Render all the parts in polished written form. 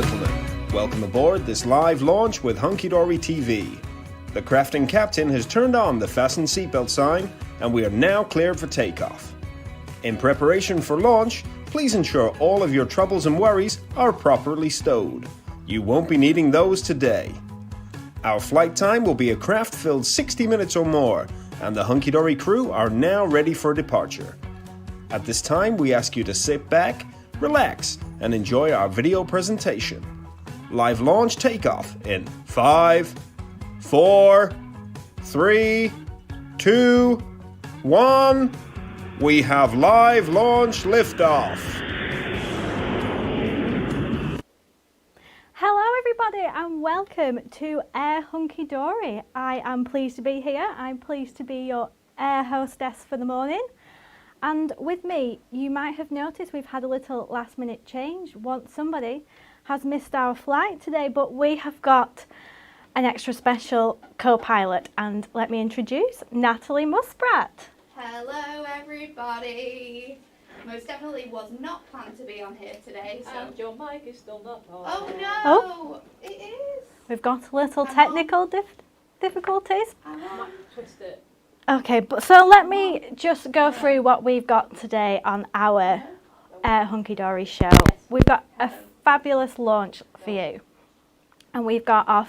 gentlemen, welcome aboard this live launch with Hunkydory TV. The crafting captain has turned on the Fasten seatbelt sign and we are now cleared for takeoff. In preparation for launch, please ensure all of your troubles and worries are properly stowed. You won't be needing those today. Our flight time will be a craft-filled 60 minutes or more, and the Hunkydory crew are now ready for departure. At this time, we ask you to sit back, relax, and enjoy our video presentation. Live launch takeoff in 5, 4, 3, 2, 1. We have live launch liftoff. Hello everybody and welcome to Air Hunkydory. I am pleased to be here. I'm pleased to be your air hostess for the morning. And with me, you might have noticed we've had a little last minute change. Somebody has missed our flight today, but we have got an extra special co-pilot. And let me introduce Natalie Musprat. Hello everybody. Most definitely was not planned to be on here today. So. And your mic is still not on. Oh no! Oh. It is. We've got a little technical difficulties. I'm on. Twist it. Okay, but so let me just go through what we've got today on our Air Hunkydory show. We've got a fabulous launch for you. And we've got our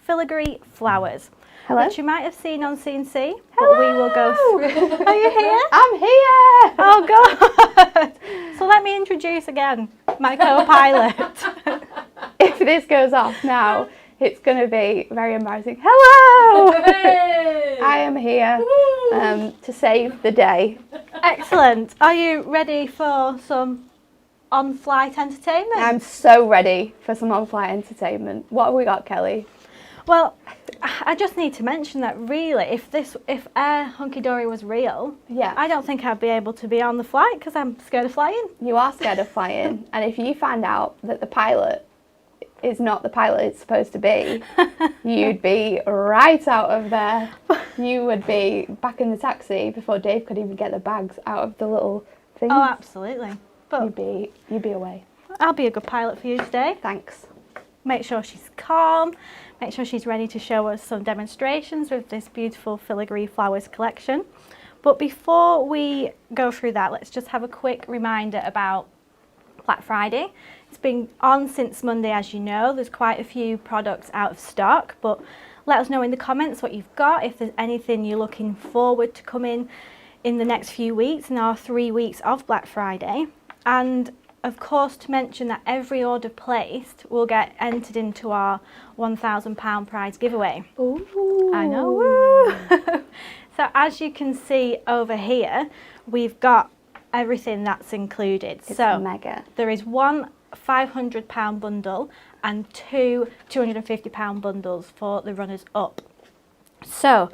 Filigree Flowers. Hello? Which you might have seen on CNC, but we will go through. Are you here? I'm here! Oh God! So let me introduce again my co-pilot. If this goes off now, it's going to be very embarrassing. Hello! Hooray! I am here to save the day. Excellent. Are you ready for some on-flight entertainment? I'm so ready for some on-flight entertainment. What have we got, Kelly? Well, I just need to mention that really, if Air Hunkydory was real, Yeah. I don't think I'd be able to be on the flight because I'm scared of flying. You are scared of flying, and if you find out that the pilot is not the pilot it's supposed to be, you'd be right out of there. You would be back in the taxi before Dave could even get the bags out of the little thing. Oh, absolutely. But You'd be away. I'll be a good pilot for you today. Thanks. Make sure she's calm. Make sure she's ready to show us some demonstrations with this beautiful Filigree Flowers Collection. But before we go through that, let's just have a quick reminder about Black Friday. It's been on since Monday, as you know. There's quite a few products out of stock, but let us know in the comments what you've got, if there's anything you're looking forward to come in the next few weeks, in our 3 weeks of Black Friday. And of course, to mention that every order placed will get entered into our £1,000 prize giveaway. Ooh. I know. Woo. So as you can see over here, we've got everything that's included. It's so mega. there is one £500 bundle and two £250 bundles for the runners up. So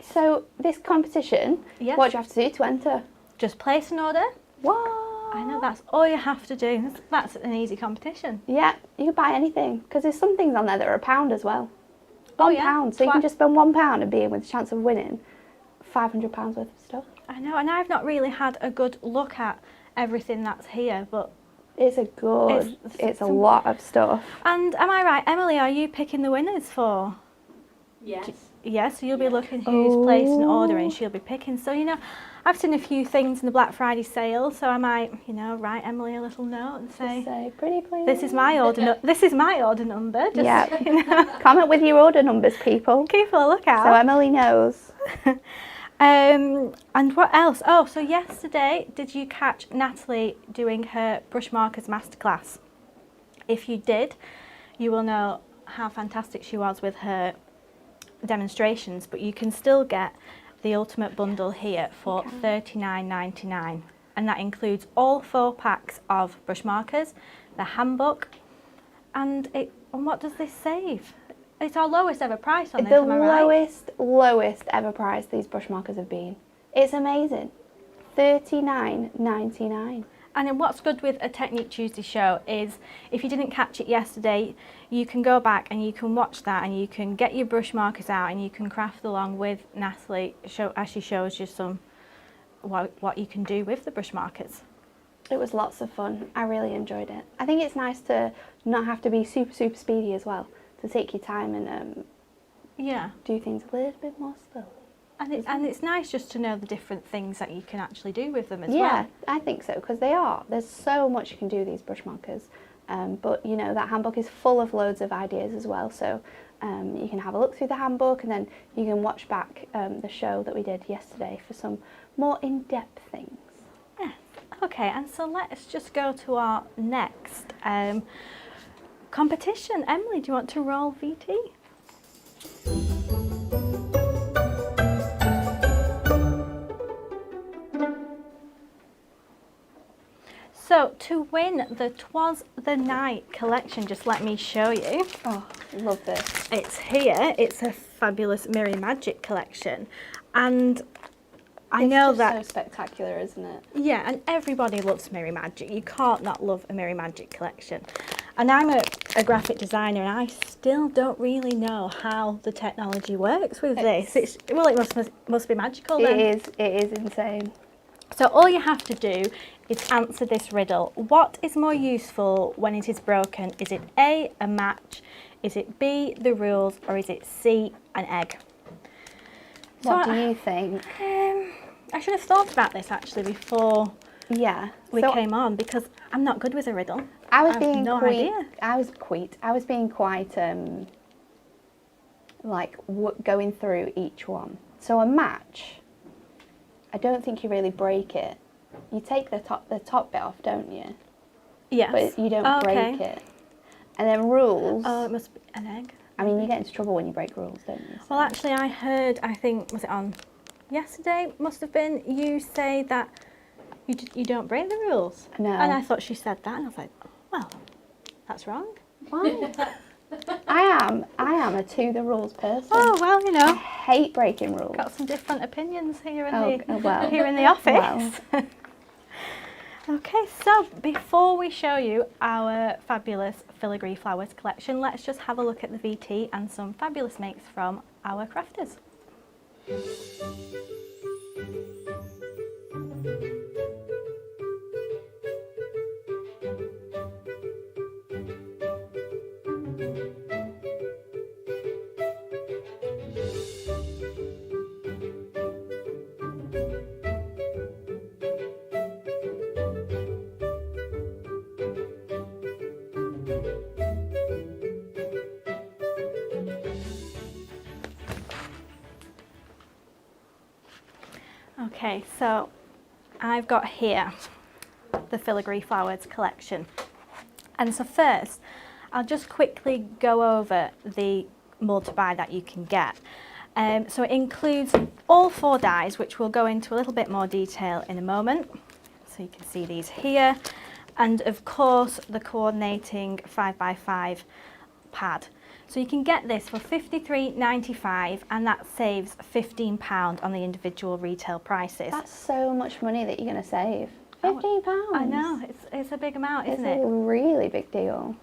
So this competition, Yes. what do you have to do to enter? just place an order. What? I know, that's all you have to do. That's an easy competition. Yeah, you can buy anything because there's some things on there that are £1 as well. Oh, £1, yeah. so you can just spend £1 and be in with a chance of winning £500 worth of stuff. I know, and I've not really had a good look at everything that's here, but It's it's a lot of stuff. and am I right, Emily, are you picking the winners for? Yes. Yes, so you'll be looking who's placed an order and she'll be picking. So, you know, I've seen a few things in the Black Friday sale, so I might, you know, write Emily a little note and say, So pretty please. this is my order this is my order number. Just, Yeah. you know, Comment with your order numbers, people. keep a lookout. So Emily knows. And what else? Oh, so yesterday, did you catch Natalie doing her brush markers masterclass? If you did, you will know how fantastic she was with her demonstrations, but you can still get the ultimate bundle here for $39.99, and that includes all 4 packs of brush markers, the handbook, and what does this save? It's our lowest ever price on this, The am I right? lowest ever price these brush markers have been. It's amazing. $39.99. And then what's good with a Technique Tuesday show is if you didn't catch it yesterday, you can go back and you can watch that and you can get your brush markers out and you can craft along with Natalie as she shows you some what you can do with the brush markers. It was lots of fun. I really enjoyed it. I think it's nice to not have to be super, super speedy as well, to take your time and Yeah. do things a little bit more slowly. And it's nice just to know the different things that you can actually do with them as well. Yeah, I think so, because there's so much you can do with these brush markers. But you know, that handbook is full of loads of ideas as well, so you can have a look through the handbook, and then you can watch back the show that we did yesterday for some more in-depth things. Yes. Okay, and so let's just go to our next competition. Emily, do you want to roll VT? So to win the 'Twas the Night collection, just let me show you. Oh, love this. It's here. It's a fabulous Mirror Magic collection, and I know it's just that so spectacular, isn't it? yeah, and everybody loves Mirror Magic. You can't not love a Mirror Magic collection. And I'm a graphic designer, and I still don't really know how the technology works with this. It must be magical then. It is insane. So all you have to do is answer this riddle. What is more useful when it is broken? Is it A, a match? Is it B, the rules? Or is it C, an egg? What So do you think? I should have thought about this actually before Yeah. we so came on, because I'm not good with a riddle. I was have being no idea. I was being quite going through each one. So a match, I don't think you really break it. You take the top bit off, don't you? Yes. But you don't Oh, break okay. it. And then rules. Oh, it must be an egg. I mean, you get into trouble when you break rules, don't you? Well, actually, I heard, I think, was it on yesterday? Must have been, you say that you don't break the rules. No. And I thought she said that, and I was like, well, that's wrong. Why? I am a to the rules person. Oh, well, you I know, hate breaking rules. got some different opinions here in Well. the office. Okay, so before we show you our fabulous Filigree Flowers collection, let's just have a look at the VT and some fabulous makes from our crafters. Okay, so I've got here the Filigree Flowers collection. And so first, I'll just quickly go over the multi-buy that you can get. So it includes all 4 dies, which we'll go into a little bit more detail in a moment. So you can see these here. And of course, the coordinating 5x5 pad. So you can get this for £53.95, and that saves £15 on the individual retail prices. That's so much money that you're going to save. £15. I know, it's a big amount, isn't it? It's a really big deal.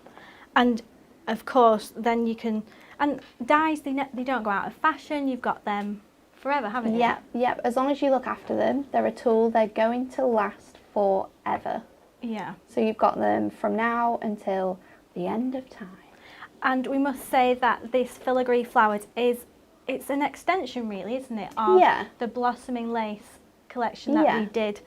And of course, then you can, and dyes, they don't go out of fashion. You've got them forever, haven't you? Yep. As long as you look after them, they're a tool. They're going to last forever. Yeah. So you've got them from now until the end of time. And we must say that this Filigree Flowers it's an extension really, isn't it, of the Blossoming Lace collection that we did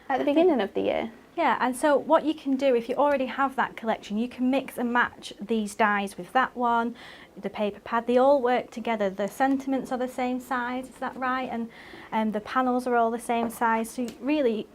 at the beginning of the year. Yeah, and so what you can do, if you already have that collection, you can mix and match these dies with that one, the paper pad. They all work together. The sentiments are the same size, is that right? And the panels are all the same size. So really,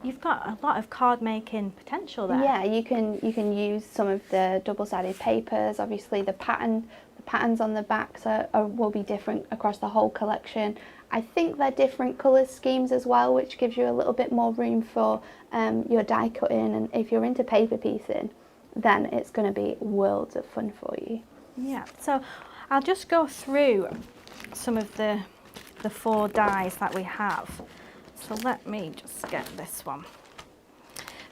you've got a lot of card making potential there. Yeah, you can use some of the double-sided papers. Obviously, the patterns on the backs will be different across the whole collection. I think they're different colour schemes as well, which gives you a little bit more room for your die cutting. And if you're into paper piecing, then it's going to be worlds of fun for you. Yeah, so I'll just go through some of the 4 dies that we have. So let me just get this one.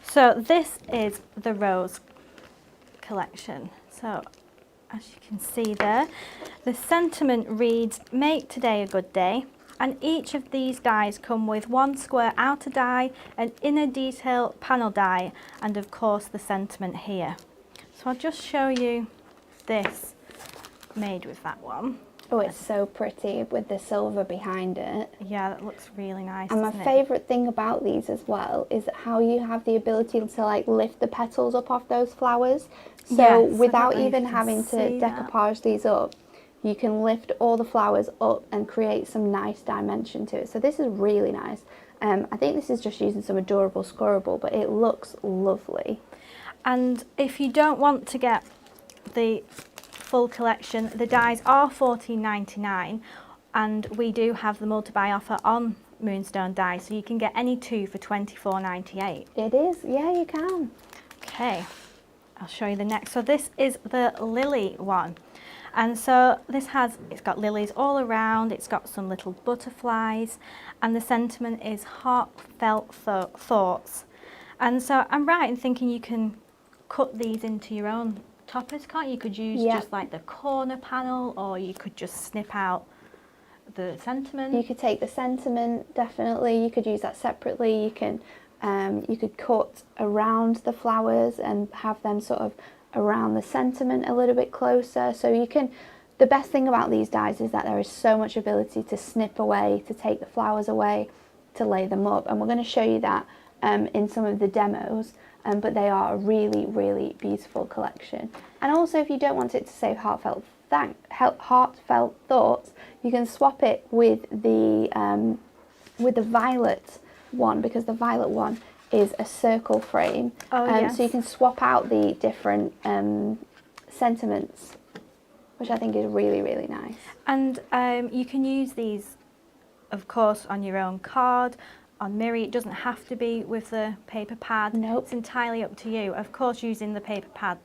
So this is the Rose collection. So as you can see there, the sentiment reads, "Make today a good day. And each of these dies come with one square outer die, an inner detail panel die, and of course the sentiment here. So I'll just show you this made with that one. Oh, it's so pretty with the silver behind it. Yeah, that looks really nice. And my favourite thing about these as well is how you have the ability to like lift the petals up off those flowers. So Yes, without even having to decoupage these up, you can lift all the flowers up and create some nice dimension to it. So this is really nice. I think this is just using some adorable scorable, but it looks lovely. And if you don't want to get the full collection, the dies are $14.99, and we do have the multi-buy offer on Moonstone dies, so you can get any two for $24.98. It is, yeah, you can. Okay, I'll show you the next. So this is the lily one, and so it's got lilies all around, it's got some little butterflies, and the sentiment is heartfelt thoughts. And so I'm right in thinking you can cut these into your own toppers, can't you? You could use just like the corner panel, or you could just snip out the sentiment. You could take the sentiment, definitely. You could use that separately. You could cut around the flowers and have them sort of around the sentiment a little bit closer. So you can, the best thing about these dies is that there is so much ability to snip away, to take the flowers away, to lay them up. And we're going to show you that in some of the demos. But they are a really, really beautiful collection. And also, if you don't want it to say heartfelt thoughts, you can swap it with the violet one, because the violet one is a circle frame. So you can swap out the different sentiments, which I think is really, really nice. And you can use these, of course, on your own card, on mirror. It doesn't have to be with the paper pad. Nope. It's entirely up to you. Of course, using the paper pad,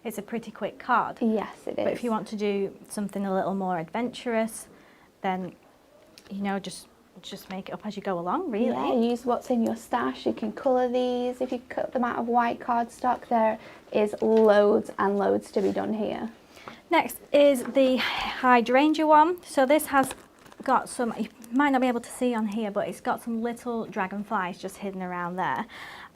it's a pretty quick card. Yes, it is. But if you want to do something a little more adventurous, then, just make it up as you go along, really. Yeah, use what's in your stash. You can colour these. If you cut them out of white cardstock, there is loads and loads to be done here. Next is the hydrangea one. So this has got some, you might not be able to see on here, but it's got some little dragonflies just hidden around there.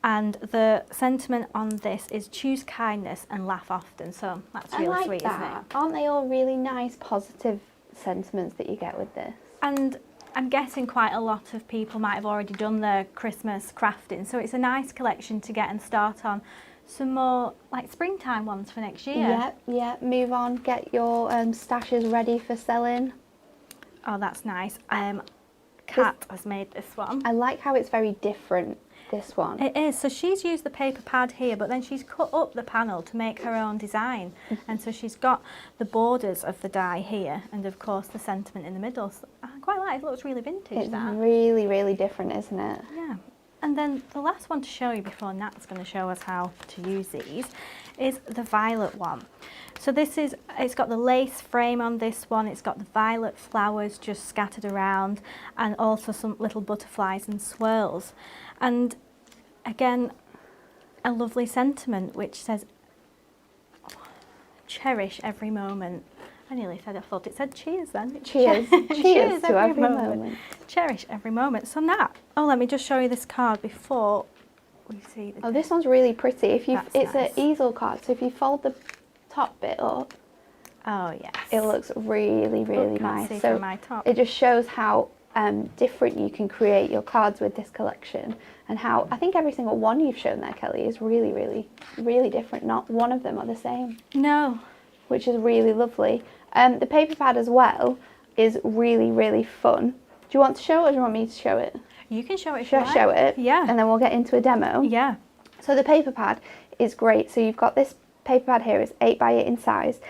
And the sentiment on this is choose kindness and laugh often. So that's really sweet, isn't it? Aren't they all really nice, positive sentiments that you get with this? And I'm guessing quite a lot of people might have already done their Christmas crafting, so it's a nice collection to get and start on some more like springtime ones for next year. Yeah, move on, get your stashes ready for selling. Oh, that's nice. Kat has made this one. I like how it's very different, this one. It is. So she's used the paper pad here, but then she's cut up the panel to make her own design. And so she's got the borders of the die here, and of course the sentiment in the middle. So I quite like it. It looks really vintage. It's really, really different, isn't it? Yeah. And then the last one to show you before Nat's going to show us how to use these is the violet one. So it's got the lace frame on this one, it's got the violet flowers just scattered around, and also some little butterflies and swirls. And again, a lovely sentiment which says, cherish every moment. I nearly said, I thought it said cheers then. Cheers. Cheers to every moment. Cherish every moment. So Nat, let me just show you this card before we see the this one's really pretty. It's nice. an easel card, so if you fold the top bit up, yes, it looks really, really nice. See so from my top. It just shows how different you can create your cards with this collection, and how I think every single one you've shown there, Kelly, is really, really, really different. Not one of them are the same. No. Which is really lovely. The paper pad as well is really, really fun. Do you want to show it, or do you want me to show it? You can show it if Shall you I like. show it? Yeah. And then we'll get into a demo. Yeah. So the paper pad is great. So you've got this paper pad here, it's 8 by 8 in size.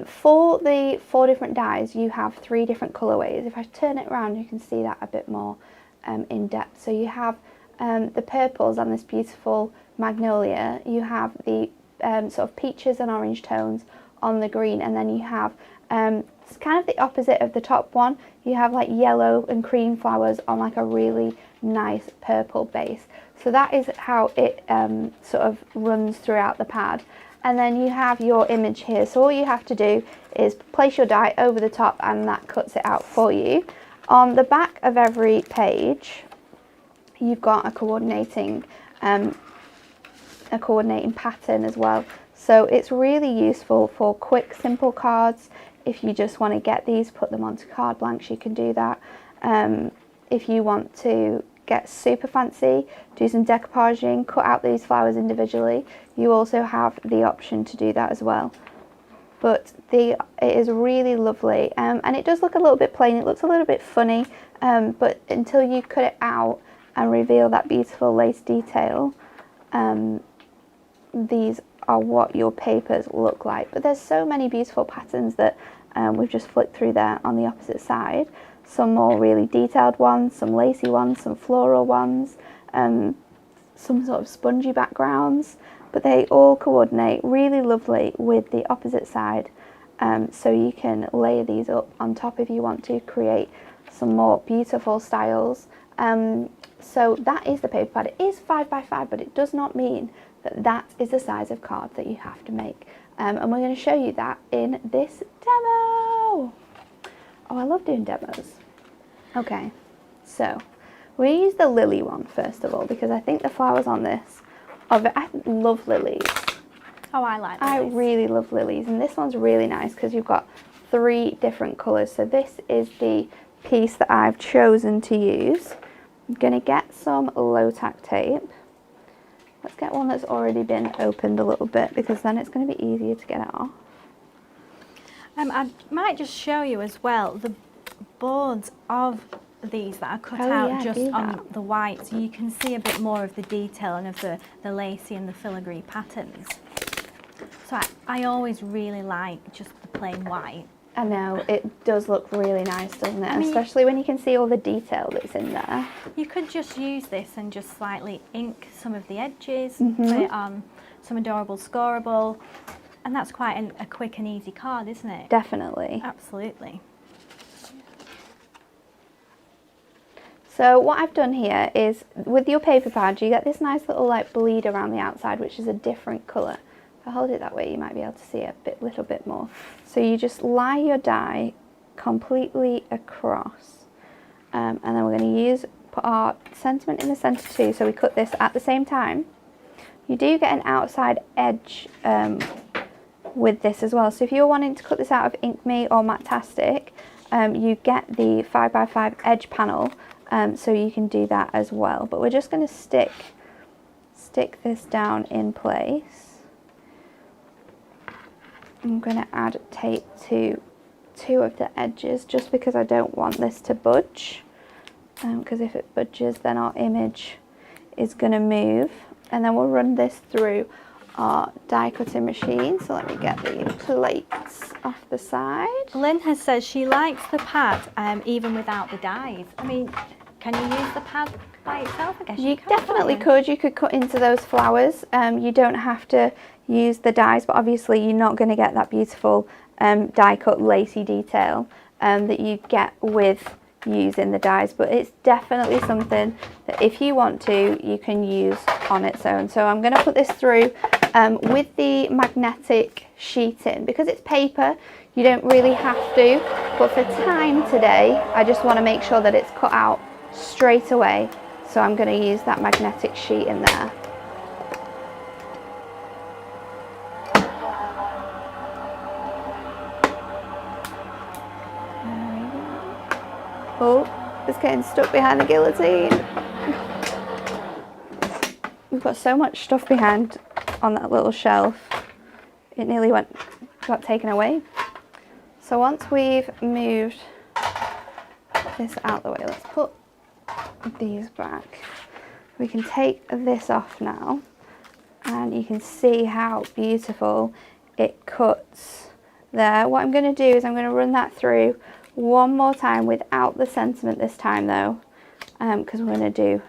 For the 4 different dies, you have 3 different colourways. If I turn it around, you can see that a bit more in depth. So you have the purples and this beautiful magnolia. You have the sort of peaches and orange tones on the green, and then you have it's kind of the opposite of the top one. You have like yellow and cream flowers on like a really nice purple base. So that is how it sort of runs throughout the pad. And then you have your image here. So all you have to do is place your die over the top, and that cuts it out for you. on the back of every page, you've got a coordinating pattern as well. So it's really useful for quick, simple cards. If you just want to get these, put them onto card blanks, you can do that. If you want to get super fancy, do some decoupaging, cut out these flowers individually, you also have the option to do that as well. But it is really lovely, and it does look a little bit plain, it looks a little bit funny, but until you cut it out and reveal that beautiful lace detail, these are what your papers look like. But there's so many beautiful patterns that we've just flicked through there on the opposite side. Some more really detailed ones, some lacy ones, some floral ones, some sort of spongy backgrounds, but they all coordinate really lovely with the opposite side. So you can layer these up on top if you want to create some more beautiful styles. So that is the paper pad. It is 5 by 5, but it does not mean that that is the size of card that you have to make. And we're going to show you that in this demo. Oh, I love doing demos. Okay, so we use the lily one first of all, because I think the flowers on this are, I love lilies. Oh, I like I lilies. really love lilies, and this one's really nice because you've got 3 different colours. So this is the piece that I've chosen to use. I'm going to get some low tack tape. Let's get one that's already been opened a little bit, because then it's going to be easier to get it off. I might just show you as well the boards of these that are cut Oh, out yeah, just do on that. the white, so you can see a bit more of the detail and of the lacy and the filigree patterns. So I always really like just the plain white. I know, it does look really nice, doesn't it? I mean, especially when you can see all the detail that's in there. You could just use this and just slightly ink some of the edges, Mm-hmm. put it on some adorable scoreable, and that's quite a quick and easy card, isn't it? Definitely. Absolutely. So what I've done here is, with your paper pad, you get this nice little like bleed around the outside, which is a different colour. If I hold it that way, you might be able to see it a little bit more. So you just lie your die completely across, and then we're going to put our sentiment in the centre too, so we cut this at the same time. You do get an outside edge with this as well, so if you're wanting to cut this out of Ink Me or Matastic, you get the 5 by 5 edge panel, so you can do that as well. But we're just going to stick this down in place. I'm going to add tape to 2 of the edges, just because I don't want this to budge, because if it budges then our image is going to move. And then we'll run this through our die cutting machine. So let me get the plates off the side. Lynn has said she likes the pad even without the dies. I mean, can you use the pad by itself? I guess You can, definitely can't you? could. You could cut into those flowers. You don't have to use the dies, but obviously you're not going to get that beautiful die cut lacy detail that you get with using the dies, but it's definitely something that if you want to, you can use on its own. So I'm going to put this through with the magnetic sheeting. Because it's paper, you don't really have to, but for time today I just want to make sure that it's cut out straight away, so I'm going to use that magnetic sheet in there. Oh, it's getting stuck behind the guillotine. We've got so much stuff behind on that little shelf. It nearly got taken away. So once we've moved this out the way, let's put these back. We can take this off now, and you can see how beautiful it cuts there. What I'm going to do is I'm going to run that through one more time without the sentiment this time though, because we're going to do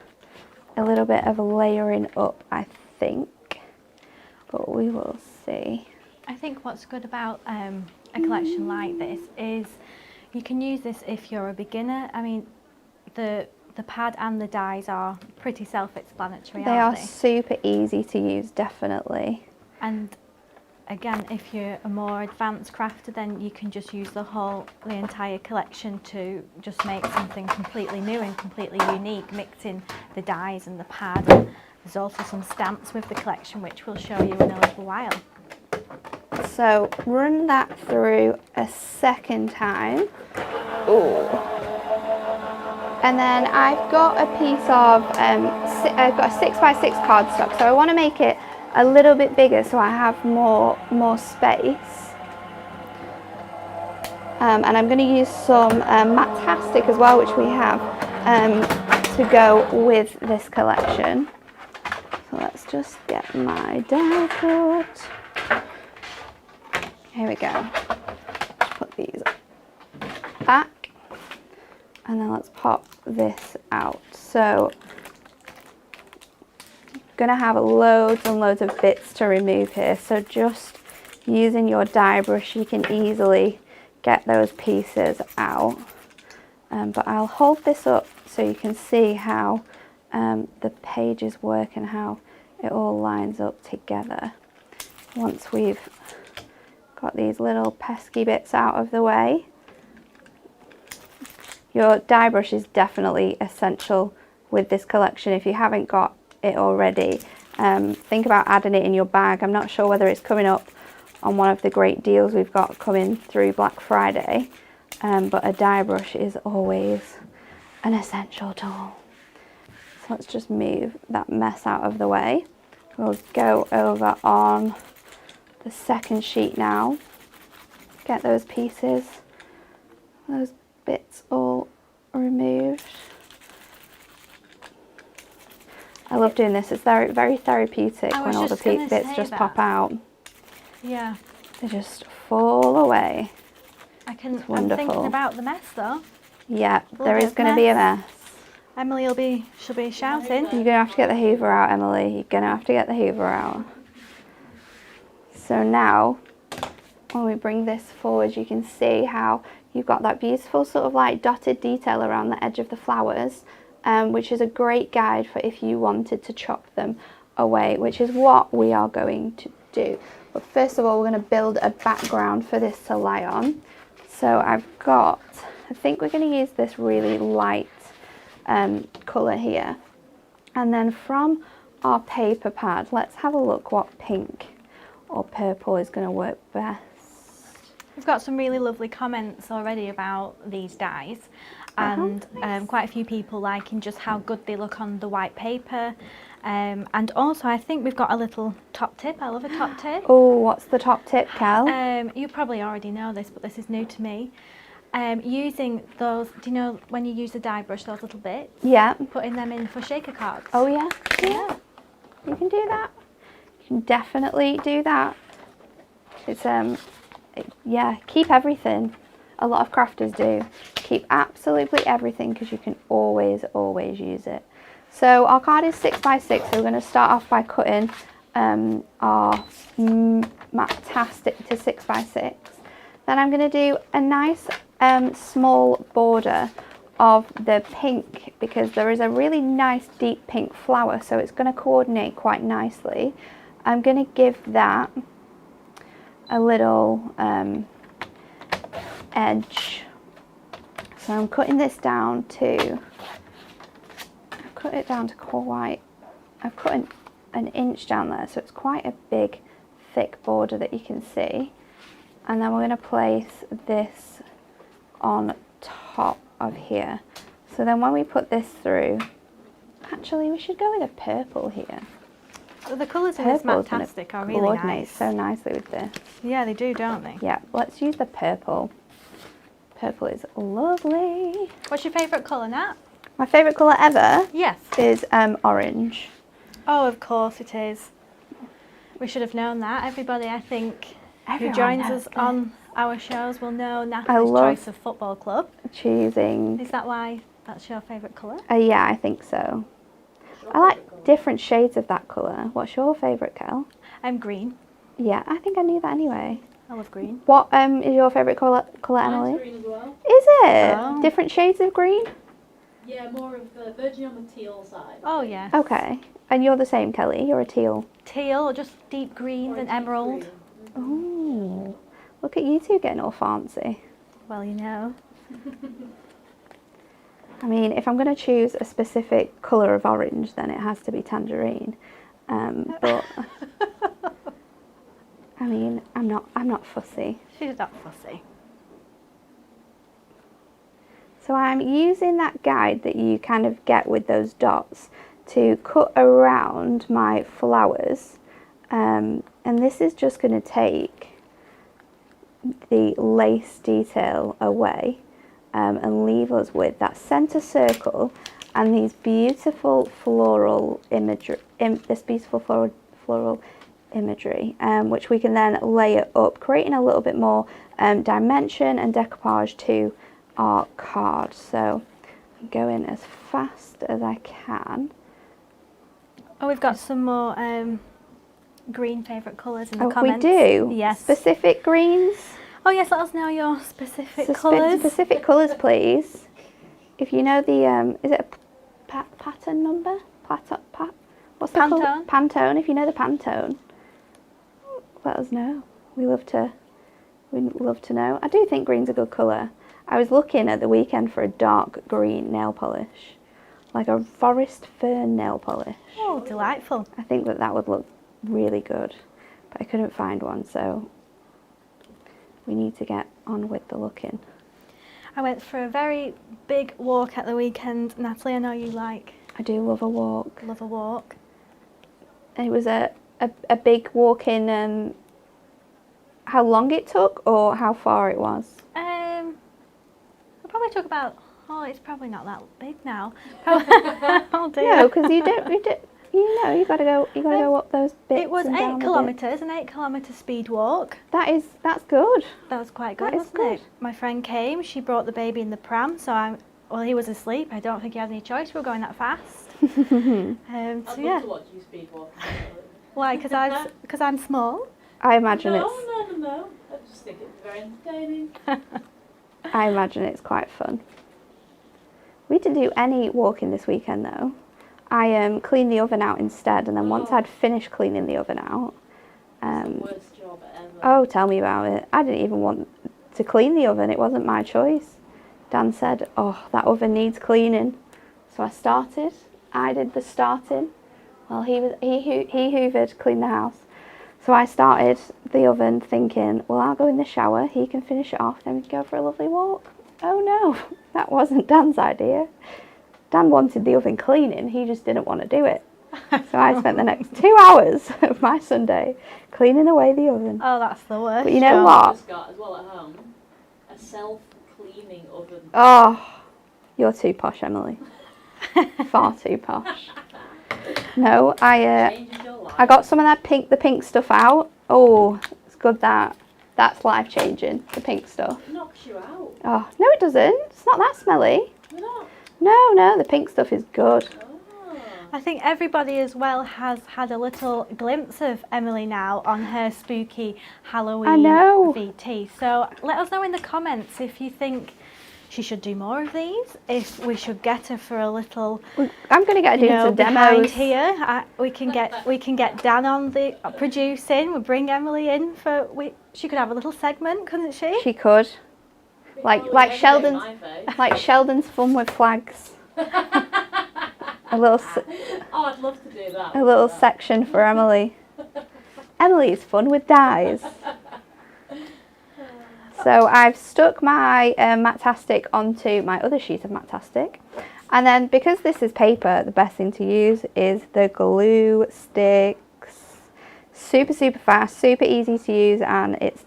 a little bit of layering up, I think, but we will see. I think what's good about a collection like this is you can use this if you're a beginner. I mean, the pad and the dies are pretty self-explanatory, They aren't are they? super easy to use, definitely. And again, if you're a more advanced crafter, then you can just use the entire collection to just make something completely new and completely unique, mixing the dies and the pad. There's also some stamps with the collection, which we'll show you in a little while. So run that through a second time. Ooh. And then I've got a piece of, I've got a 6x6 cardstock, so I want to make it a little bit bigger so I have more space. And I'm going to use some Matastic as well, which we have, to go with this collection. So let's just get my die cut. Here we go. Just put these back, and then let's pop this out. So I'm gonna have loads and loads of bits to remove here, so just using your die brush you can easily get those pieces out. But I'll hold this up so you can see how the pages work and how it all lines up together. Once we've got these little pesky bits out of the way. Your die brush is definitely essential with this collection if you haven't got it already. Think about adding it in your bag. I'm not sure whether it's coming up on one of the great deals we've got coming through Black Friday, but a die brush is always an essential tool. So let's just move that mess out of the way. We'll go over on the second sheet now. Get those pieces, those bits all removed. I love doing this. It's very, very therapeutic when all the bits just pop out. Yeah. They just fall away. I'm thinking about the mess though. Yeah, there is going to be a mess. Emily she'll be shouting. You're going to have to get the Hoover out, Emily. You're going to have to get the Hoover out. So now, when we bring this forward, you can see how you've got that beautiful sort of like dotted detail around the edge of the flowers, which is a great guide for if you wanted to chop them away, which is what we are going to do. But first of all, we're going to build a background for this to lie on. So I think we're going to use this really light colour here. And then from our paper pad, let's have a look what pink or purple is going to work best. We've got some really lovely comments already about these dies, and quite a few people liking just how good they look on the white paper. And also I think we've got a little top tip. I love a top tip. Oh, what's the top tip, Kel? You probably already know this, but this is new to me. Using those, do you know when you use a die brush, those little bits? Yeah. Putting them in for shaker cards. Oh yeah? Yeah. You can do that. You can definitely do that. It's yeah, keep everything. A lot of crafters do. Keep absolutely everything because you can always use it. So our card is 6x6, so we're going to start off by cutting our Matastic to 6x6. Then I'm going to do a nice small border of the pink because there is a really nice deep pink flower, so it's going to coordinate quite nicely. I'm going to give that a little edge. So I'm cutting this down to, I've cut it down to quite, I've cut an inch down there, so it's quite a big thick border that you can see. And then we're going to place this on top of here. So then when we put this through, actually we should go with a purple here. Well, the colours in this Matastic are really nice. So nicely with this. Yeah, they do, don't they? Yeah, let's use the purple. Purple is lovely. What's your favourite colour, Nat? My favourite colour ever? Yes. Is orange. Oh, of course it is. We should have known that. Everybody, I think, who joins us on our shows will know Natalie's choice of football club. Choosing. Is that why that's your favourite colour? Yeah, I think so. I like different shades of that colour. What's your favourite, Kel? Green. Yeah, I think I knew that anyway. I love green. What is your favourite colour, Emily? Mine's green as well. Is it? Oh. Different shades of green? Yeah, more of the virgin on the teal side. Oh, yeah. Okay. And you're the same, Kelly? You're a teal? Teal, or just deep greens and emerald? Oh, look at you two getting all fancy. Well, you know. I mean, if I'm going to choose a specific colour of orange, then it has to be tangerine. But I mean, I'm not fussy. She's not fussy. So I'm using that guide that you kind of get with those dots to cut around my flowers. And this is just going to take the lace detail away and leave us with that centre circle and these beautiful floral imagery, floral imagery, which we can then layer up, creating a little bit more dimension and decoupage to our card. So I'm going as fast as I can. Oh, we've got some more green favourite colours in the Oh, comments. we do? Yes. Specific greens? Oh yes, let us know your specific colours. Specific colours, please. If you know the, is it a pattern number? What's the colour? Pantone. Pantone. If you know the Pantone, let us know. We'd love to know. I do think green's a good colour. I was looking at the weekend for a dark green nail polish, like a forest fern nail polish. Oh, delightful. I think that would look really good, but I couldn't find one, so we need to get on with the looking. I went for a very big walk at the weekend. Natalie, I know you love I do love a walk. a walk. It was a big walk in, how long it took or how far it was? It probably took about, it's probably not that big now. Oh dear. No, because you gotta go up those bits. It was and 8 down a bit. kilometres, an 8-kilometre speed walk. That's good. That was quite good, That is wasn't good. it? My friend came, she brought the baby in the pram, so he was asleep. I don't think he had any choice, we were going that fast. I'd So love yeah. to watch you speed walk. Why? Because I'm small? I imagine No. I just think it's very entertaining. I imagine it's quite fun. We didn't do any walking this weekend though. I cleaned the oven out instead, and then once I'd finished cleaning the oven out, It's the worst job ever. oh, tell me about it. I didn't even want to clean the oven. It wasn't my choice. Dan said, oh, that oven needs cleaning. So I started. I did the starting. Well, he hoovered, cleaned the house. So I started the oven thinking, well, I'll go in the shower. He can finish it off. Then we can go for a lovely walk. Oh no, that wasn't Dan's idea. Dan wanted the oven cleaning. He just didn't want to do it. So I spent the next 2 hours of my Sunday cleaning away the oven. Oh, that's the worst. But you know job. what? I've just got, as well at home, a self-cleaning oven. Oh, you're too posh, Emily. Far too posh. No, Changes your life. I got some of that the pink stuff out. Oh, it's good that. That's life changing, the pink stuff. It knocks you out. Oh, no it doesn't. It's not that smelly. You're not. No, the pink stuff is good. Oh. I think everybody as well has had a little glimpse of Emily now on her spooky Halloween I know. VT. So let us know in the comments if you think she should do more of these, if we should get her for a little, I'm going to get her doing some behind demos. here. We can get Dan on the producing. We'll bring Emily in for she could have a little segment, couldn't she? She could. Like Every day Sheldon's, my face. like Sheldon's fun with flags. A little Oh, I'd love to do that. a little section for Emily. Emily's fun with dyes. So I've stuck my Matastic onto my other sheet of Matastic, and then because this is paper, the best thing to use is the glue sticks. Super fast, super easy to use, and it's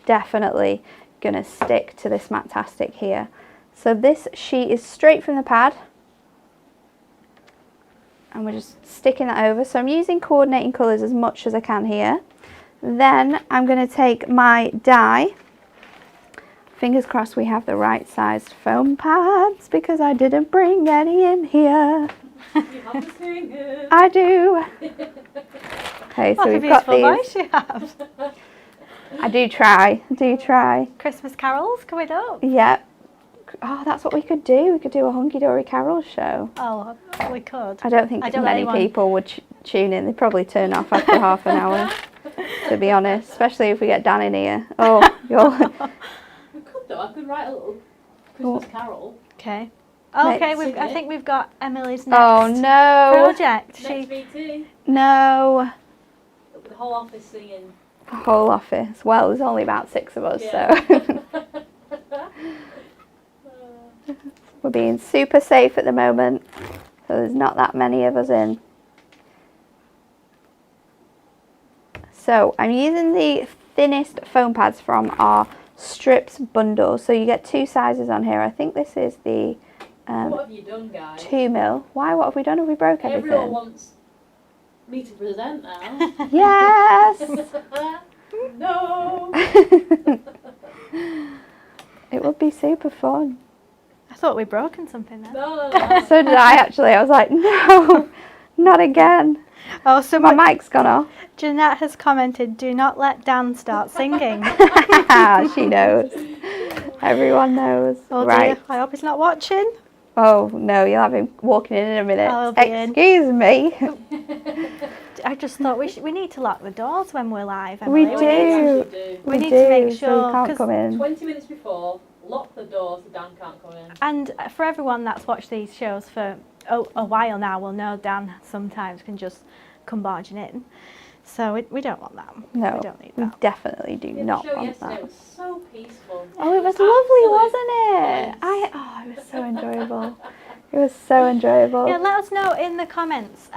definitely gonna stick to this Matastic here. So this sheet is straight from the pad, and we're just sticking that over. So I'm using coordinating colours as much as I can here. Then I'm going to take my die. Fingers crossed we have the right sized foam pads, because I didn't bring any in here. You have to sing it. I do. Okay, so What a we've got beautiful these. voice you have. I do try. Christmas carols coming up. Yep. Oh, that's what we could do. We could do a Hunkydory Carol show. Oh, we could. I don't think I don't many anyone- people would tune in. They'd probably turn off after half an hour. to be honest, especially if we get Dan in here. Oh, you're... We could though. I could write a little Christmas carol. Okay. Okay, Sing I it. think we've got Emily's next Oh no. project. Next meeting. No. The whole office singing. The whole office. Well, there's only about 6 of us, Yeah. so we're being super safe at the moment. So there's not that many of us in. So I'm using the thinnest foam pads from our strips bundle. So you get 2 sizes on here. I think this is the What have you done, guys? 2mm. Why? What have we done? Have we broke everything? Everyone wants me to present now. Yes! No! It would be super fun. I thought we'd broken something then. No. So did I actually. I was like, no, not again. Oh, so My mic's gone off. Jeanette has commented, do not let Dan start singing. She knows. Everyone knows. Oh Right. dear, I hope he's not watching. Oh no, you'll have him walking in a minute. Oh, he'll be in. Excuse me. I just thought we need to lock the doors when we're live, We Emily. do. We need to make so sure, he can't 'cause come in. 20 minutes before, lock the door so Dan can't come in. And for everyone that's watched these shows for a while now, will know Dan sometimes can just come barging in. So we don't want that. No, we don't need we that. definitely do Yeah, not the show want yesterday that. was so peaceful. Oh, it was Absolute lovely, wasn't it? bliss. It was so enjoyable. It was so enjoyable. Yeah, let us know in the comments,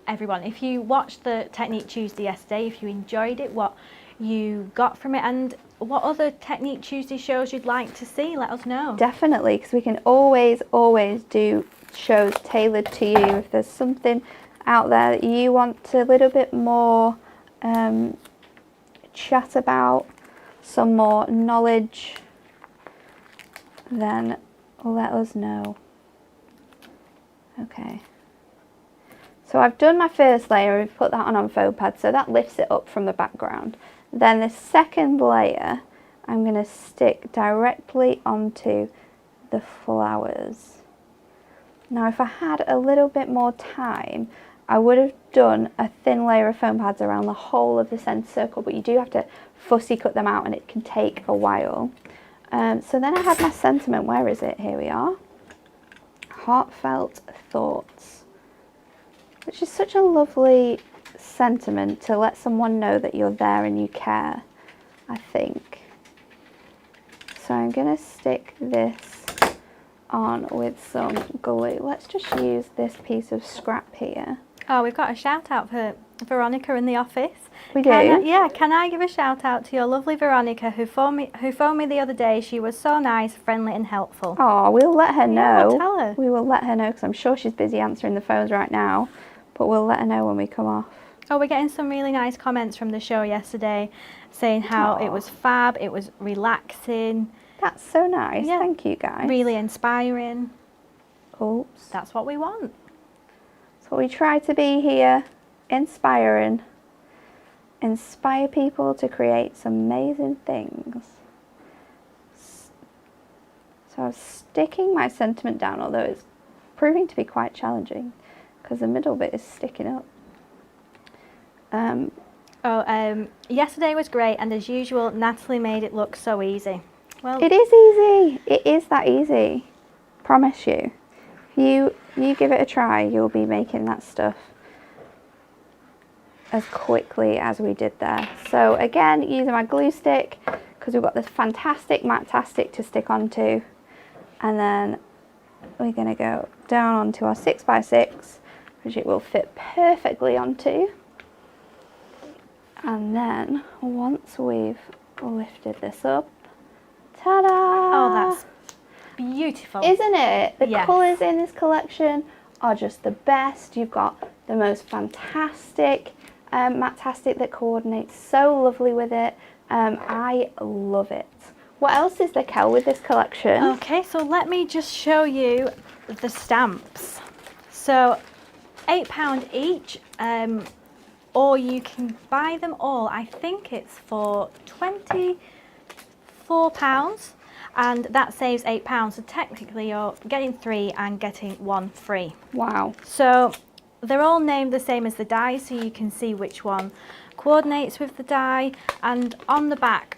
everyone, if you watched the Technique Tuesday yesterday, if you enjoyed it, what you got from it, and what other Technique Tuesday shows you'd like to see. Let us know. Definitely, because we can always do shows tailored to you. If there's something out there that you want a little bit more chat about, some more knowledge, then let us know. Okay. So I've done my first layer, we've put that on foam pad, so that lifts it up from the background. Then the second layer, I'm going to stick directly onto the flowers. Now if I had a little bit more time, I would have done a thin layer of foam pads around the whole of the centre circle, but you do have to fussy cut them out and it can take a while. So then I had my sentiment, where is it? Here we are. Heartfelt Thoughts, which is such a lovely sentiment to let someone know that you're there and you care, I think. So I'm going to stick this on with some glue. Let's just use this piece of scrap here. Oh, we've got a shout out for Veronica in the office. We do? Can I give a shout out to your lovely Veronica who phoned me the other day. She was so nice, friendly and helpful. Oh, we'll let her know. Yeah, tell her. We will let her know because I'm sure she's busy answering the phones right now, but we'll let her know when we come off. Oh, we're getting some really nice comments from the show yesterday saying how it was fab, it was relaxing. That's so nice. Yeah. Thank you, guys. Really inspiring. Oops. That's what we want. That's what we try to be here. Inspiring. Inspire people to create some amazing things. So I'm sticking my sentiment down, although it's proving to be quite challenging because the middle bit is sticking up. Yesterday was great, and as usual, Natalie made it look so easy. Well, It is easy. It is that easy. Promise you. If you give it a try, you'll be making that stuff as quickly as we did there. So again, using my glue stick because we've got this fantastic matte-tastic to stick onto, and then we're going to go down onto our 6x6, which it will fit perfectly onto. And then once we've lifted this up, ta-da! oh, that's beautiful. Isn't it? The Yes. colours in this collection are just the best. You've got the most fantastic matte-tastic that coordinates so lovely with it. I love it. What else is there, Kel, with this collection? Okay, so let me just show you the stamps. So £8 each, or you can buy them all. I think it's for £24, and that saves £8. So technically you're getting 3 and getting 1 free. Wow. So they're all named the same as the die, so you can see which one coordinates with the die. And on the back,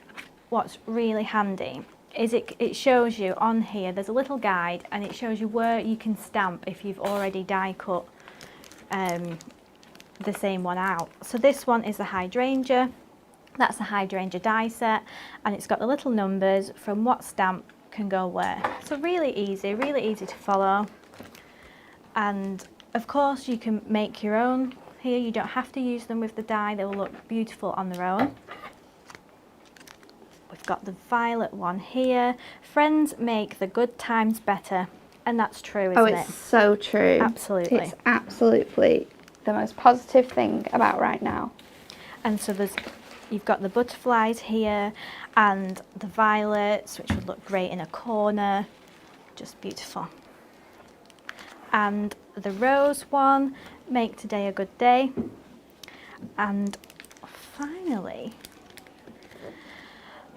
what's really handy is it shows you on here, there's a little guide, and it shows you where you can stamp if you've already die cut the same one out. So this one is a hydrangea. That's a hydrangea die set, and it's got the little numbers from what stamp can go where. So really easy to follow. And of course you can make your own here. You don't have to use them with the die, they will look beautiful on their own. We've got the violet one here. Friends make the good times better. And that's true, isn't it? Oh, it's so true. Absolutely. It's absolutely the most positive thing about right now. And so you've got the butterflies here and the violets, which would look great in a corner. Just beautiful. And the rose one, make today a good day. And finally,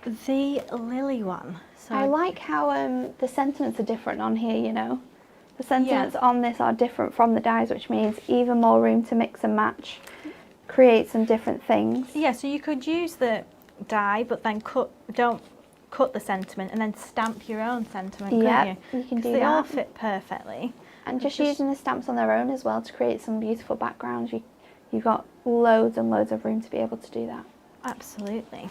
the lily one. So I like how the sentiments are different on here, you know. The sentiments on this are different from the dies, which means even more room to mix and match, create some different things. Yeah, so you could use the die, but then don't cut the sentiment and then stamp your own sentiment, couldn't you? You can do they that. all fit perfectly. And just using the stamps on their own as well to create some beautiful backgrounds. You've got loads and loads of room to be able to do that. Absolutely.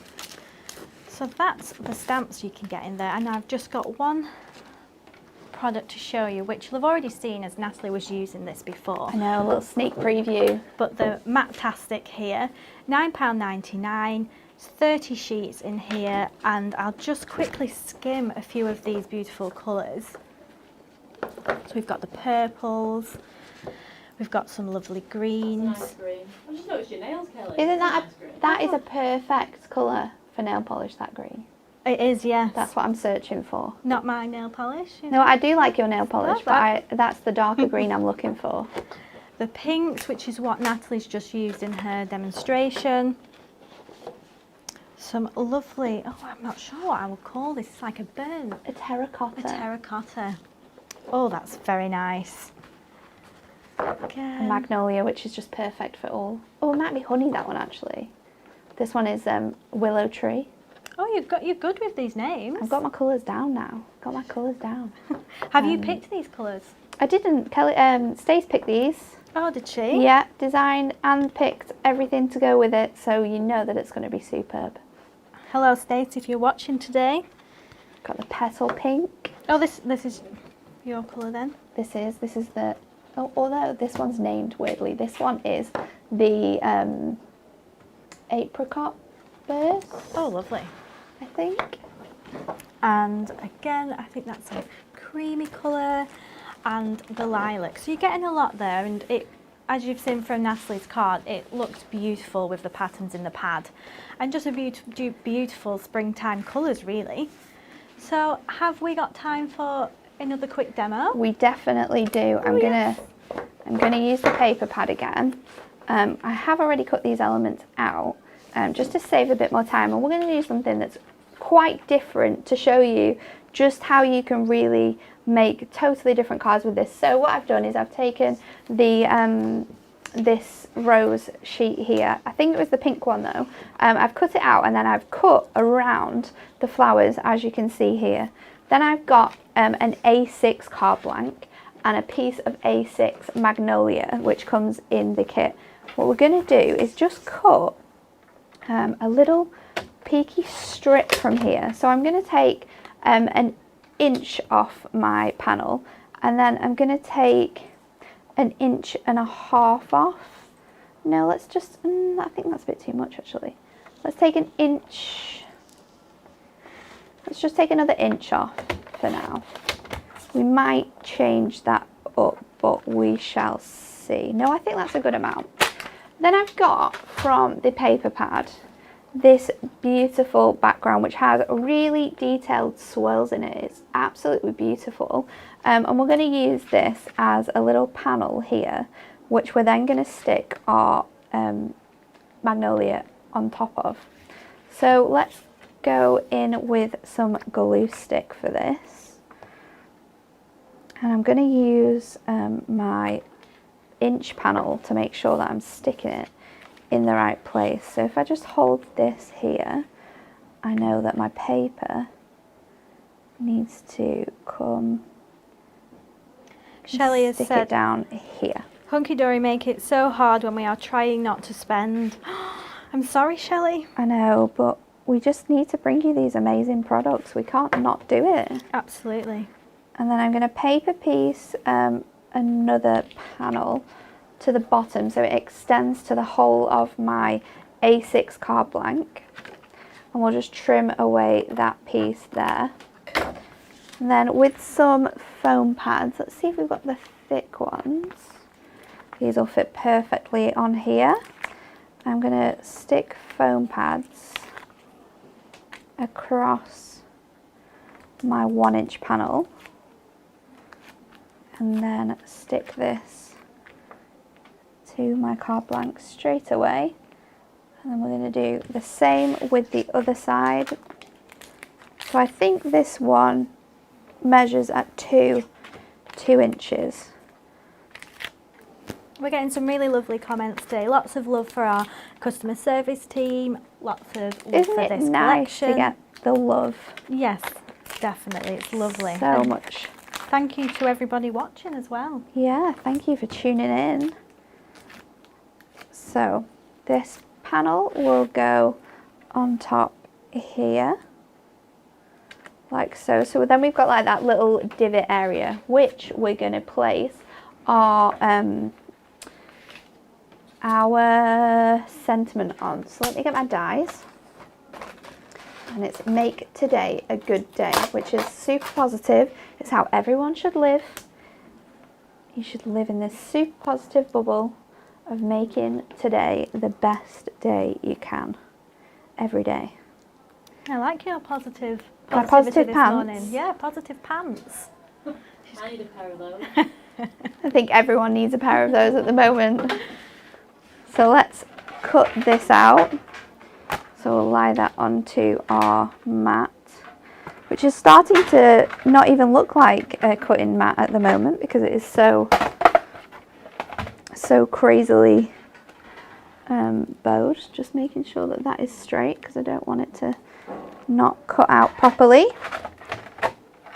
So that's the stamps you can get in there, and I've just got one product to show you, which you'll have already seen as Natalie was using this before. I know, a little sneak preview. But the Matte-tastic here, £9.99, 30 sheets in here, and I'll just quickly skim a few of these beautiful colours. So we've got the purples, we've got some lovely greens. Nice green. I just noticed your nails, Kelly. Isn't That's that nice green. that is a perfect colour for nail polish, that green. It is, yes. That's what I'm searching for. Not my nail polish. No, I do like your nail polish, Love but that's the darker green I'm looking for. The pinks, which is what Natalie's just used in her demonstration. Some lovely, oh, I'm not sure what I would call this. It's like a burnt. A terracotta. A terracotta. Oh, that's very nice. Again. A magnolia, which is just perfect for all. Oh, it might be honey, that one actually. This one is willow tree. Oh, you're good with these names. I've got my colours down now. Got my colours down. Have you picked these colours? I didn't. Kelly, Stace picked these. Oh, did she? Yeah, designed and picked everything to go with it, so you know that it's going to be superb. Hello, Stace, if you're watching today. Got the petal pink. Oh, this is your colour then? This is the. Oh, although this one's named weirdly. This one is the apricot burst. Oh, lovely. I think. And again, I think that's a creamy colour, and the lilac. So you're getting a lot there, and it, as you've seen from Natalie's card, it looks beautiful with the patterns in the pad, and just a beautiful springtime colours really. So have we got time for another quick demo? We definitely do. I'm gonna use the paper pad again. I have already cut these elements out just to save a bit more time, and we're going to do something that's quite different to show you just how you can really make totally different cards with this. So what I've done is I've taken the this rose sheet here. I think it was the pink one though. I've cut it out, and then I've cut around the flowers, as you can see here. Then I've got an A6 card blank and a piece of A6 magnolia, which comes in the kit. What we're going to do is just cut a little peaky strip from here. So I'm going to take an inch off my panel, and then I'm going to take an inch and a half off. No, let's just, I think that's a bit too much actually. Let's take an inch. Let's just take another inch off for now. We might change that up, but we shall see. No, I think that's a good amount. Then I've got from the paper pad this beautiful background which has really detailed swirls in it. It's absolutely beautiful, and we're going to use this as a little panel here, which we're then going to stick our magnolia on top of. So let's go in with some glue stick for this, and I'm going to use my inch panel to make sure that I'm sticking it in the right place. So if I just hold this here, I know that my paper needs to come. Shelley has stick said, it down here. Hunkydory make it so hard when we are trying not to spend. I'm sorry, Shelley. I know, but we just need to bring you these amazing products. We can't not do it. Absolutely. And then I'm going to paper piece another panel to the bottom so it extends to the whole of my A6 card blank. And we'll just trim away that piece there. And then with some foam pads, let's see if we've got the thick ones. These will fit perfectly on here. I'm going to stick foam pads across my 1-inch panel and then stick this to my card blank straight away. And then we're going to do the same with the other side. So I think this one measures at 2 inches. We're getting some really lovely comments today. Lots of love for our customer service team. Lots of love Isn't for it this nice collection. to get the love? Yes, definitely. It's lovely. So And much. thank you to everybody watching as well. Yeah, thank you for tuning in. So this panel will go on top here, like so. So then we've got like that little divot area, which we're going to place our sentiment on. So let me get my dies. And it's make today a good day, which is super positive. It's how everyone should live. You should live in this super positive bubble of making today the best day you can. Every day. I like your positive My positivity positive this pants. morning. Yeah, positive pants. I need a pair of those. I think everyone needs a pair of those at the moment. So let's cut this out. So we'll lie that onto our mat, which is starting to not even look like a cutting mat at the moment because it is so crazily bowed. Just making sure that that is straight because I don't want it to not cut out properly.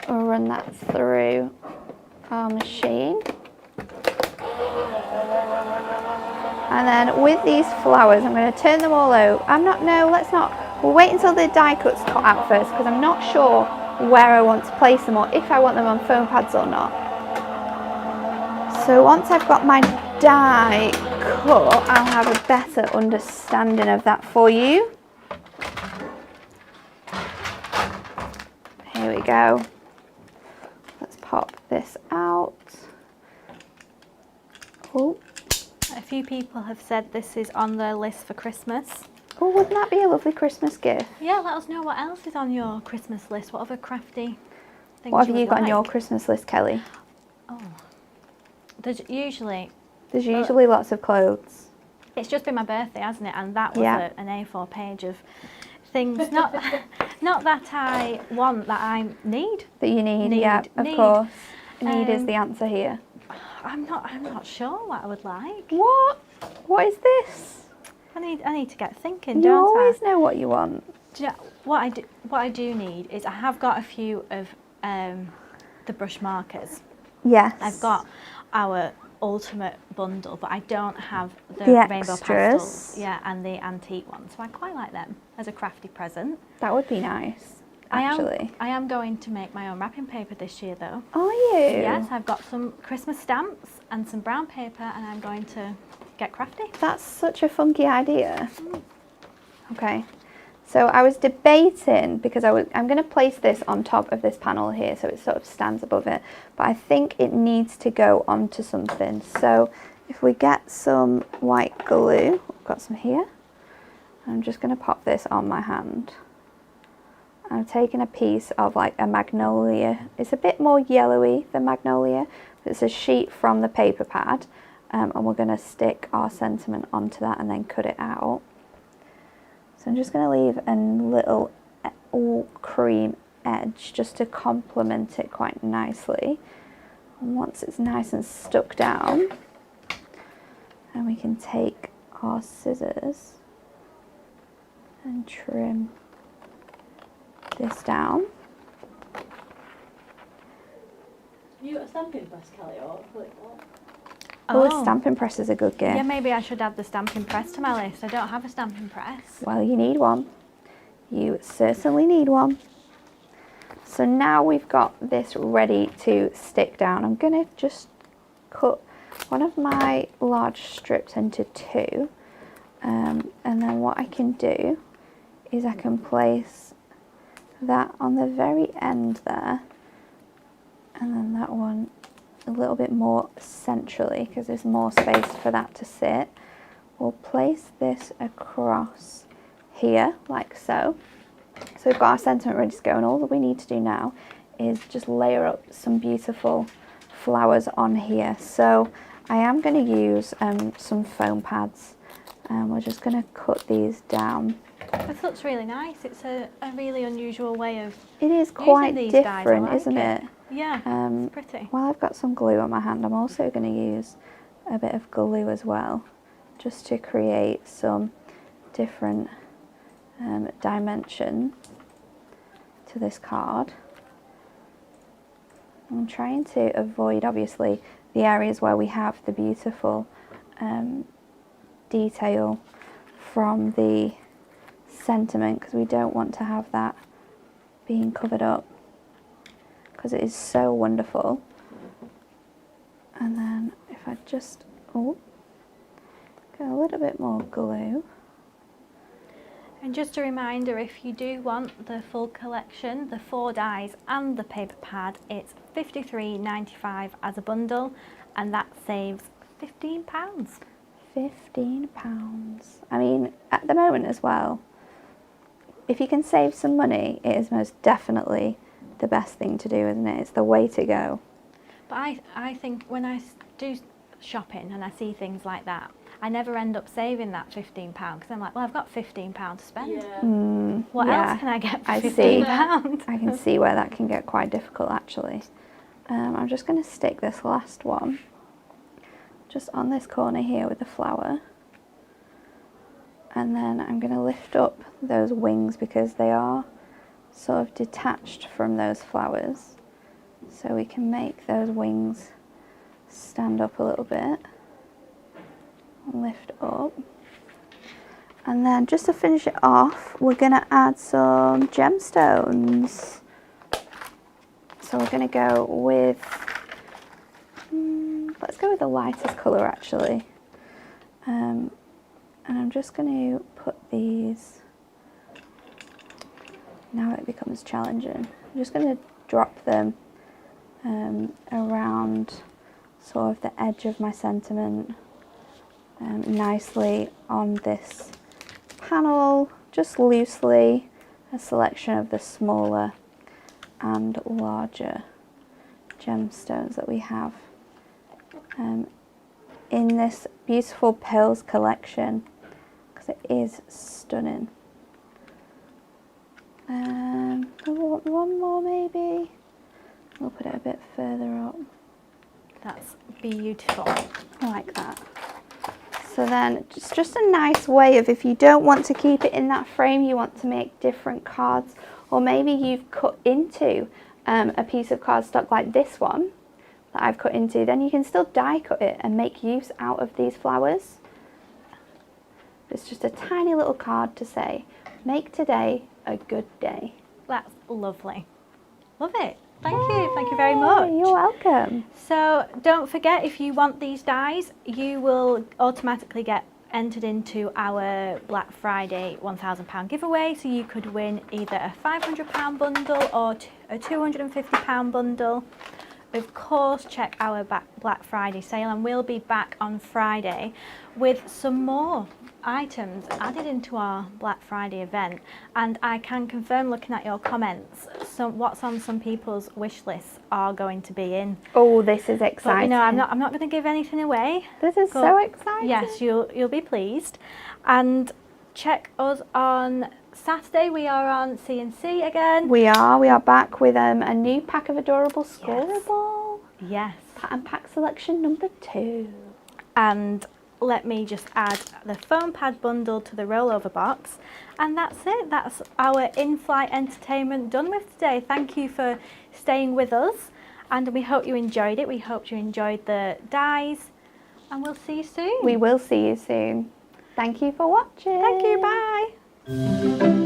We'll run that through our machine. And then with these flowers, I'm going to turn them all over. Let's not. We'll wait until the die cut's cut out first because I'm not sure where I want to place them or if I want them on foam pads or not. So once I've got my die cut, I'll have a better understanding of that for you. Here we go. Let's pop this out. Oh. A few people have said this is on their list for Christmas. Oh, wouldn't that be a lovely Christmas gift? Yeah, let us know what else is on your Christmas list. What other crafty things What have you would got on your like. Christmas list, Kelly? Oh, there's usually lots of clothes. it's just been my birthday, hasn't it? And that was Yeah. an A4 page of things. Not that I want, that I need. That you need, Need, yeah, of need. course. Need is Um, the answer here. I'm not sure what I would like. What? What is this? I need to get thinking, You don't always I? know what you want. Do you know, what I do need is I have got a few of the brush markers. Yes. I've got our ultimate bundle, but I don't have the The rainbow extras. pastels, yeah, and the antique ones. So I quite like them as a crafty present. That would be nice, actually. I am going to make my own wrapping paper this year, though. Are you? Yes, I've got some Christmas stamps and some brown paper, and I'm going to get crafty. That's such a funky idea. Okay. So I was debating because I'm going to place this on top of this panel here so it sort of stands above it, but I think it needs to go onto something. So if we get some white glue, I've got some here, I'm just going to pop this on my hand. I'm taking a piece of like a magnolia. It's a bit more yellowy than magnolia, but it's a sheet from the paper pad, and we're going to stick our sentiment onto that and then cut it out. So I'm just going to leave a little cream edge just to complement it quite nicely. And once it's nice and stuck down, and we can take our scissors and trim this down. Have you got a stamping press, Kelly, or click what? Oh, a stamping press is a good gift. Yeah, maybe I should add the stamping press to my list. I don't have a stamping press. Well, you need one. You certainly need one. So now we've got this ready to stick down. I'm going to just cut one of my large strips into two. And then what I can do is I can place that on the very end there. And then that one a little bit more centrally because there's more space for that to sit. We'll place this across here like so. So we've got our sentiment ready to go, and all that we need to do now is just layer up some beautiful flowers on here. So I am going to use some foam pads, and we're just going to cut these down. This looks really nice. It's a really unusual way of It is quite using these dyes. I different, like isn't it? Yeah, it's pretty. While I've got some glue on my hand, I'm also going to use a bit of glue as well, just to create some different dimension to this card. I'm trying to avoid, obviously, the areas where we have the beautiful detail from the sentiment, because we don't want to have that being covered up, because it is so wonderful. And then if I just get a little bit more glue. And just a reminder, if you do want the full collection, the 4 dies and the paper pad, it's £53.95 as a bundle, and that saves £15. £15. I mean, at the moment as well, if you can save some money, it is most definitely the best thing to do, isn't it? It's the way to go. But I think when I do shopping and I see things like that, I never end up saving that £15 because I'm like, well, I've got £15 to spend. Yeah. What else can I get for I £15? see. I can see where that can get quite difficult, actually. I'm just going to stick this last one just on this corner here with the flower. And then I'm going to lift up those wings because they are sort of detached from those flowers. So we can make those wings stand up a little bit. Lift up. And then just to finish it off, we're going to add some gemstones. So we're going to go with, let's go with the lightest colour actually. And I'm just going to put these, now it becomes challenging. I'm just going to drop them around sort of the edge of my sentiment, nicely on this panel, just loosely, a selection of the smaller and larger gemstones that we have in this beautiful pearls collection, because it is stunning. One more maybe. We'll put it a bit further up. That's beautiful. I like that. So then it's just a nice way of, if you don't want to keep it in that frame, you want to make different cards, or maybe you've cut into a piece of cardstock like this one that I've cut into, then you can still die cut it and make use out of these flowers. It's just a tiny little card to say, make today a good day. That's lovely. Love it. Thank you very much. You're welcome. So don't forget, if you want these dies, you will automatically get entered into our Black Friday £1,000 giveaway. So you could win either a £500 bundle or a £250 bundle. Of course, check our Black Friday sale, and we'll be back on Friday with some more items added into our Black Friday event. And I can confirm, looking at your comments, what's on some people's wish lists are going to be in. Oh, this is exciting. But, you know, I'm not going to give anything away. This is so exciting. Yes, you'll be pleased. And check us on Saturday. We are on C&C again. We are back with a new pack of adorable scoreable. Yes. Pattern pack selection number 2. And let me just add the foam pad bundle to the rollover box, and that's it. That's our in-flight entertainment done with today. Thank you for staying with us, and we hope you enjoyed it. We hope you enjoyed the dies, and we'll see you soon. We will see you soon. Thank you for watching. Thank you, bye.